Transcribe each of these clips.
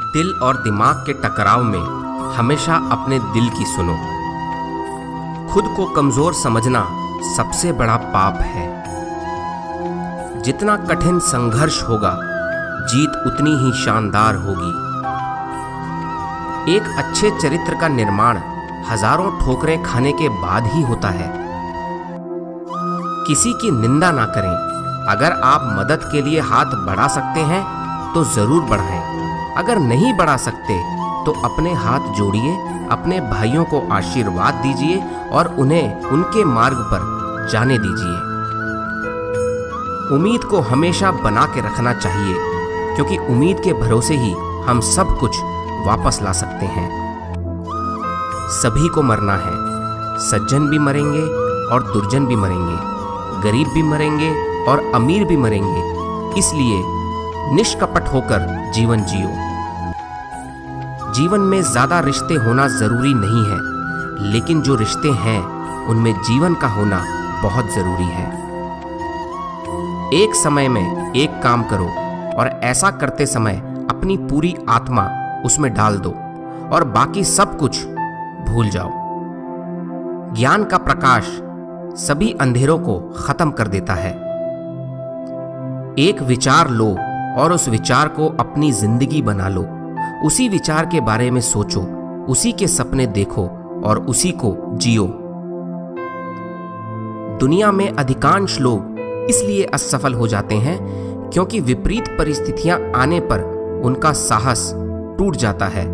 दिल और दिमाग के टकराव में हमेशा अपने दिल की सुनो। खुद को कमजोर समझना सबसे बड़ा पाप है। जितना कठिन संघर्ष होगा, जीत उतनी ही शानदार होगी। एक अच्छे चरित्र का निर्माण हजारों ठोकरें खाने के बाद ही होता है। किसी की निंदा ना करें। अगर आप मदद के लिए हाथ बढ़ा सकते हैं तो जरूर बढ़ाएं। अगर नहीं बढ़ा सकते तो अपने हाथ जोड़िए, अपने भाइयों को आशीर्वाद दीजिए और उन्हें उनके मार्ग पर जाने दीजिए। उम्मीद को हमेशा बना के रखना चाहिए, क्योंकि उम्मीद के भरोसे ही हम सब कुछ वापस ला सकते हैं। सभी को मरना है। सज्जन भी मरेंगे और दुर्जन भी मरेंगे, गरीब भी मरेंगे और अमीर भी मरेंगे। इसलिए निष्कपट होकर जीवन जियो। जीवन में ज्यादा रिश्ते होना जरूरी नहीं है, लेकिन जो रिश्ते हैं उनमें जीवन का होना बहुत जरूरी है। एक समय में एक काम करो और ऐसा करते समय अपनी पूरी आत्मा उसमें डाल दो और बाकी सब कुछ भूल जाओ। ज्ञान का प्रकाश सभी अंधेरों को खत्म कर देता है। एक विचार लो और उस विचार को अपनी जिंदगी बना लो। उसी विचार के बारे में सोचो, उसी के सपने देखो और उसी को जियो। दुनिया में अधिकांश लोग इसलिए असफल हो जाते हैं क्योंकि विपरीत परिस्थितियां आने पर उनका साहस टूट जाता है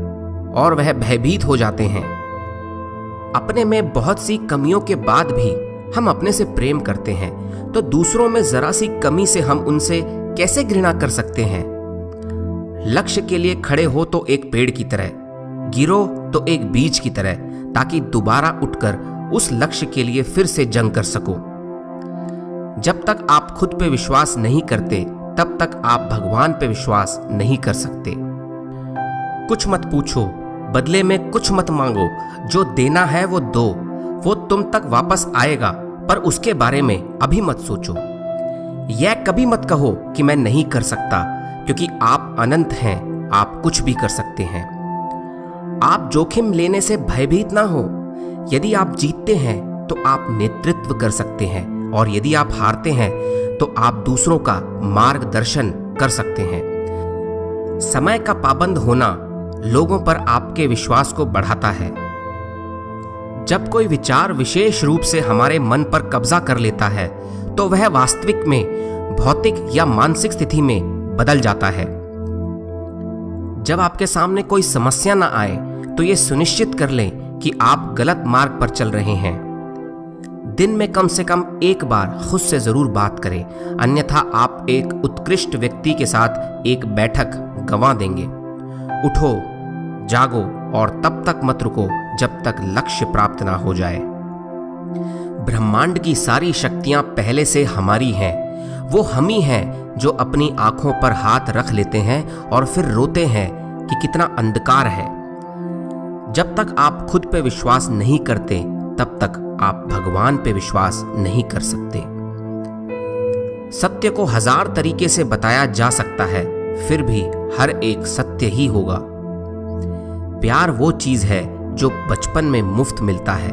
और वह भयभीत हो जाते हैं। अपने में बहुत सी कमियों के बाद भी हम अपने से प्रेम करते हैं, तो दूसरों में जरा सी कमी से हम उनसे कैसे घृणा कर सकते हैं। लक्ष्य के लिए खड़े हो तो एक पेड़ की तरह, गिरो तो एक बीज की तरह, ताकि दोबारा उठकर उस लक्ष्य के लिए फिर से जंग कर सको। जब तक आप खुद पे विश्वास नहीं करते, तब तक आप भगवान पे विश्वास नहीं कर सकते। कुछ मत पूछो, बदले में कुछ मत मांगो। जो देना है वो दो, वो तुम तक वापस आएगा, पर उसके बारे में अभी मत सोचो। यह कभी मत कहो कि मैं नहीं कर सकता, क्योंकि आप अनंत हैं, आप कुछ भी कर सकते हैं। आप जोखिम लेने से भयभीत ना हो। यदि आप जीतते हैं तो आप नेतृत्व कर सकते हैं, और यदि आप हारते हैं तो आप दूसरों का मार्गदर्शन कर सकते हैं। समय का पाबंद होना लोगों पर आपके विश्वास को बढ़ाता है। जब कोई विचार विशेष रूप से हमारे मन पर कब्जा कर लेता है, तो वह वास्तविक में भौतिक या मानसिक स्थिति में बदल जाता है। जब आपके सामने कोई समस्या ना आए, तो यह सुनिश्चित कर लें कि आप गलत मार्ग पर चल रहे हैं। दिन में कम से कम एक बार खुद से जरूर बात करें, अन्यथा आप एक उत्कृष्ट व्यक्ति के साथ एक बैठक गंवा देंगे। उठो, जागो और तब तक मत रुको जब तक लक्ष्य प्राप्त ना हो जाए। ब्रह्मांड की सारी शक्तियां पहले से हमारी हैं। वो हम ही हैं जो अपनी आंखों पर हाथ रख लेते हैं और फिर रोते हैं कि कितना अंधकार है। जब तक आप खुद पे विश्वास नहीं करते, तब तक आप भगवान पे विश्वास नहीं कर सकते। सत्य को 1000 तरीके से बताया जा सकता है, फिर भी हर एक सत्य ही होगा। प्यार वो चीज है जो बचपन में मुफ्त मिलता है,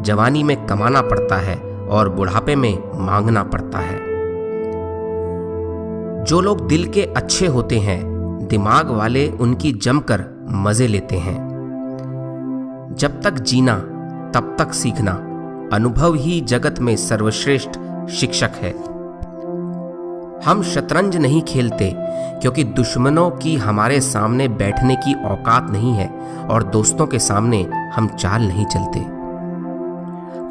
जवानी में कमाना पड़ता है और बुढ़ापे में मांगना पड़ता है। जो लोग दिल के अच्छे होते हैं, दिमाग वाले उनकी जमकर मजे लेते हैं। जब तक जीना तब तक सीखना। अनुभव ही जगत में सर्वश्रेष्ठ शिक्षक है। हम शतरंज नहीं खेलते क्योंकि दुश्मनों की हमारे सामने बैठने की औकात नहीं है, और दोस्तों के सामने हम चाल नहीं चलते।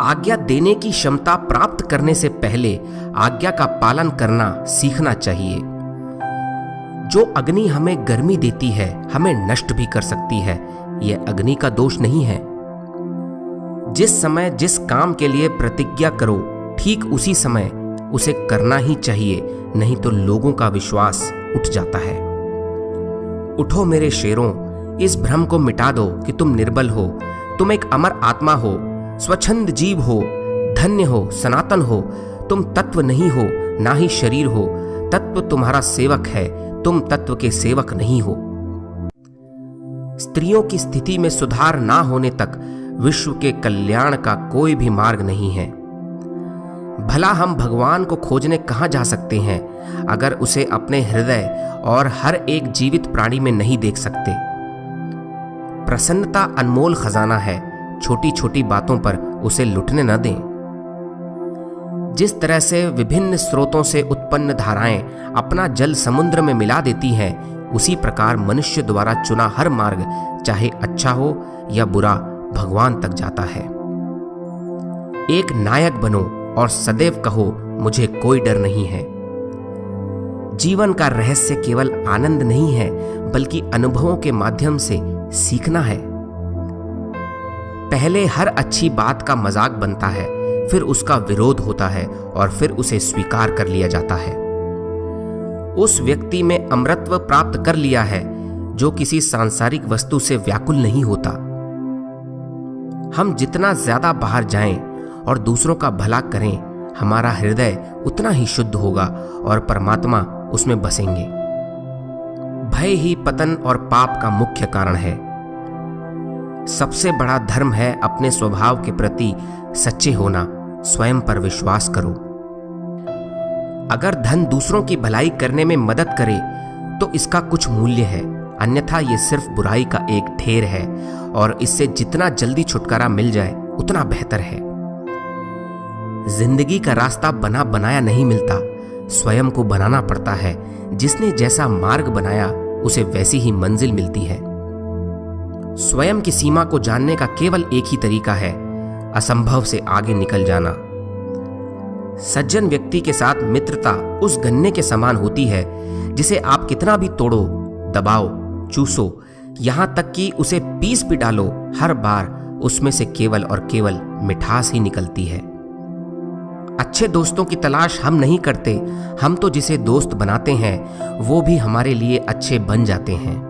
आज्ञा देने की क्षमता प्राप्त करने से पहले आज्ञा का पालन करना सीखना चाहिए। जो अग्नि हमें गर्मी देती है, हमें नष्ट भी कर सकती है। यह अग्नि का दोष नहीं है। जिस समय जिस काम के लिए प्रतिज्ञा करो, ठीक उसी समय उसे करना ही चाहिए, नहीं तो लोगों का विश्वास उठ जाता है। उठो मेरे शेरों, इस भ्रम को मिटा दो कि तुम निर्बल हो। तुम एक अमर आत्मा हो, स्वच्छंद जीव हो, धन्य हो, सनातन हो। तुम तत्व नहीं हो, ना ही शरीर हो। तत्व तुम्हारा सेवक है, तुम तत्व के सेवक नहीं हो। स्त्रियों की स्थिति में सुधार ना होने तक विश्व के कल्याण का कोई भी मार्ग नहीं है। भला हम भगवान को खोजने कहाँ जा सकते हैं अगर उसे अपने हृदय और हर एक जीवित प्राणी में नहीं देख सकते। प्रसन्नता अनमोल खजाना है, छोटी छोटी बातों पर उसे लुटने न दें। जिस तरह से विभिन्न स्रोतों से उत्पन्न धाराएं अपना जल समुद्र में मिला देती हैं, उसी प्रकार मनुष्य द्वारा चुना हर मार्ग, चाहे अच्छा हो या बुरा, भगवान तक जाता है। एक नायक बनो और सदैव कहो, मुझे कोई डर नहीं है। जीवन का रहस्य केवल आनंद नहीं है, बल्कि अनुभवों के माध्यम से सीखना है। पहले हर अच्छी बात का मजाक बनता है, फिर उसका विरोध होता है और फिर उसे स्वीकार कर लिया जाता है। उस व्यक्ति में अमरत्व प्राप्त कर लिया है जो किसी सांसारिक वस्तु से व्याकुल नहीं होता। हम जितना ज्यादा बाहर जाएं और दूसरों का भला करें, हमारा हृदय उतना ही शुद्ध होगा और परमात्मा उसमें बसेंगे। भय ही पतन और पाप का मुख्य कारण है। सबसे बड़ा धर्म है अपने स्वभाव के प्रति सच्चे होना। स्वयं पर विश्वास करो। अगर धन दूसरों की भलाई करने में मदद करे तो इसका कुछ मूल्य है, अन्यथा ये सिर्फ बुराई का एक ढेर है और इससे जितना जल्दी छुटकारा मिल जाए उतना बेहतर है। जिंदगी का रास्ता बना बनाया नहीं मिलता, स्वयं को बनाना पड़ता है। जिसने जैसा मार्ग बनाया उसे वैसी ही मंजिल मिलती है। स्वयं की सीमा को जानने का केवल एक ही तरीका है, असंभव से आगे निकल जाना। सज्जन व्यक्ति के साथ मित्रता उस गन्ने के समान होती है जिसे आप कितना भी तोड़ो, दबाओ, चूसो, यहां तक कि उसे पीस भी डालो, हर बार उसमें से केवल और केवल मिठास ही निकलती है। अच्छे दोस्तों की तलाश हम नहीं करते, हम तो जिसे दोस्त बनाते हैं वो भी हमारे लिए अच्छे बन जाते हैं।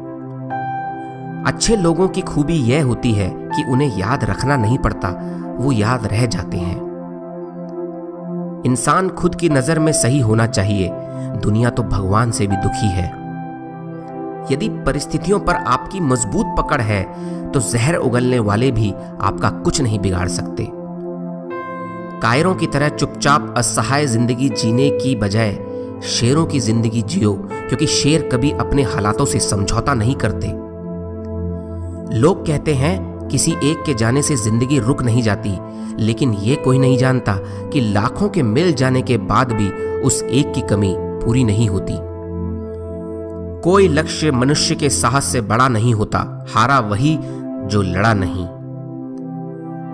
अच्छे लोगों की खूबी यह होती है कि उन्हें याद रखना नहीं पड़ता, वो याद रह जाते हैं। इंसान खुद की नजर में सही होना चाहिए, दुनिया तो भगवान से भी दुखी है। यदि परिस्थितियों पर आपकी मजबूत पकड़ है तो जहर उगलने वाले भी आपका कुछ नहीं बिगाड़ सकते। कायरों की तरह चुपचाप असहाय जिंदगी जीने की बजाय शेरों की जिंदगी जियो, क्योंकि शेर कभी अपने हालातों से समझौता नहीं करते। लोग कहते हैं किसी एक के जाने से जिंदगी रुक नहीं जाती, लेकिन ये कोई नहीं जानता कि लाखों के मिल जाने के बाद भी उस एक की कमी पूरी नहीं होती। कोई लक्ष्य मनुष्य के साहस से बड़ा नहीं होता, हारा वही जो लड़ा नहीं।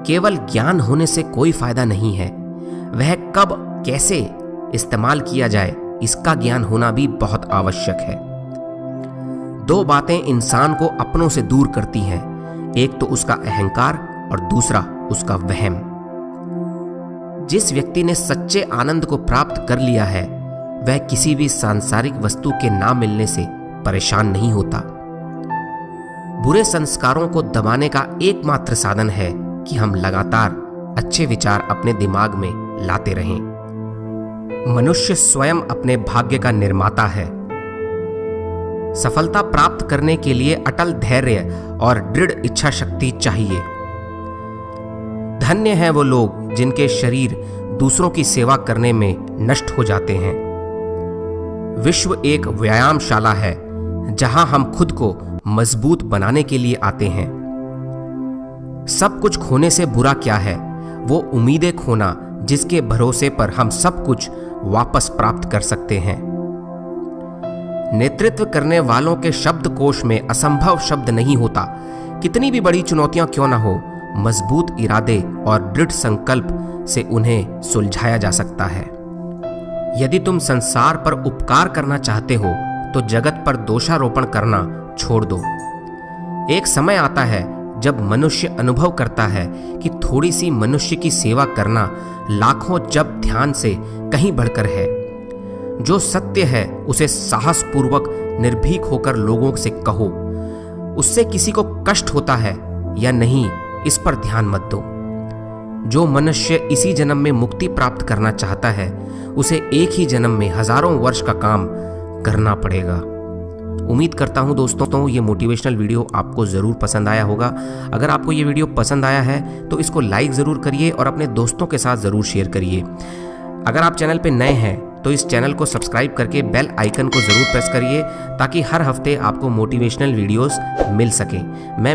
केवल ज्ञान होने से कोई फायदा नहीं है, वह कब कैसे इस्तेमाल किया जाए इसका ज्ञान होना भी बहुत आवश्यक है। दो बातें इंसान को अपनों से दूर करती हैं, एक तो उसका अहंकार और दूसरा उसका वहम। जिस व्यक्ति ने सच्चे आनंद को प्राप्त कर लिया है वह किसी भी सांसारिक वस्तु के ना मिलने से परेशान नहीं होता। बुरे संस्कारों को दबाने का एकमात्र साधन है कि हम लगातार अच्छे विचार अपने दिमाग में लाते रहें। मनुष्य स्वयं अपने भाग्य का निर्माता है। सफलता प्राप्त करने के लिए अटल धैर्य और दृढ़ इच्छा शक्ति चाहिए। धन्य हैं वो लोग जिनके शरीर दूसरों की सेवा करने में नष्ट हो जाते हैं। विश्व एक व्यायामशाला है जहां हम खुद को मजबूत बनाने के लिए आते हैं। सब कुछ खोने से बुरा क्या है, वो उम्मीदें खोना जिसके भरोसे पर हम सब कुछ वापस प्राप्त कर सकते हैं। नेतृत्व करने वालों के शब्दकोश में असंभव शब्द नहीं होता। कितनी भी बड़ी चुनौतियां क्यों ना हो, मजबूत इरादे और दृढ़ संकल्प से उन्हें सुलझाया जा सकता है। यदि तुम संसार पर उपकार करना चाहते हो तो जगत पर दोषारोपण करना छोड़ दो। एक समय आता है जब मनुष्य अनुभव करता है कि थोड़ी सी मनुष्य की सेवा करना लाखों जप ध्यान से कहीं बढ़कर है। जो सत्य है उसे साहस पूर्वक निर्भीक होकर लोगों से कहो। उससे किसी को कष्ट होता है या नहीं, इस पर ध्यान मत दो। जो मनुष्य इसी जन्म में मुक्ति प्राप्त करना चाहता है उसे एक ही जन्म में हजारों वर्ष का काम करना पड़ेगा। उम्मीद करता हूं दोस्तों ये मोटिवेशनल वीडियो आपको ज़रूर पसंद आया होगा। अगर आपको ये वीडियो पसंद आया है तो इसको लाइक ज़रूर करिए और अपने दोस्तों के साथ ज़रूर शेयर करिए। अगर आप चैनल पे नए हैं तो इस चैनल को सब्सक्राइब करके बेल आइकन को ज़रूर प्रेस करिए ताकि हर हफ्ते आपको मोटिवेशनल वीडियोस मिल सकें। मैं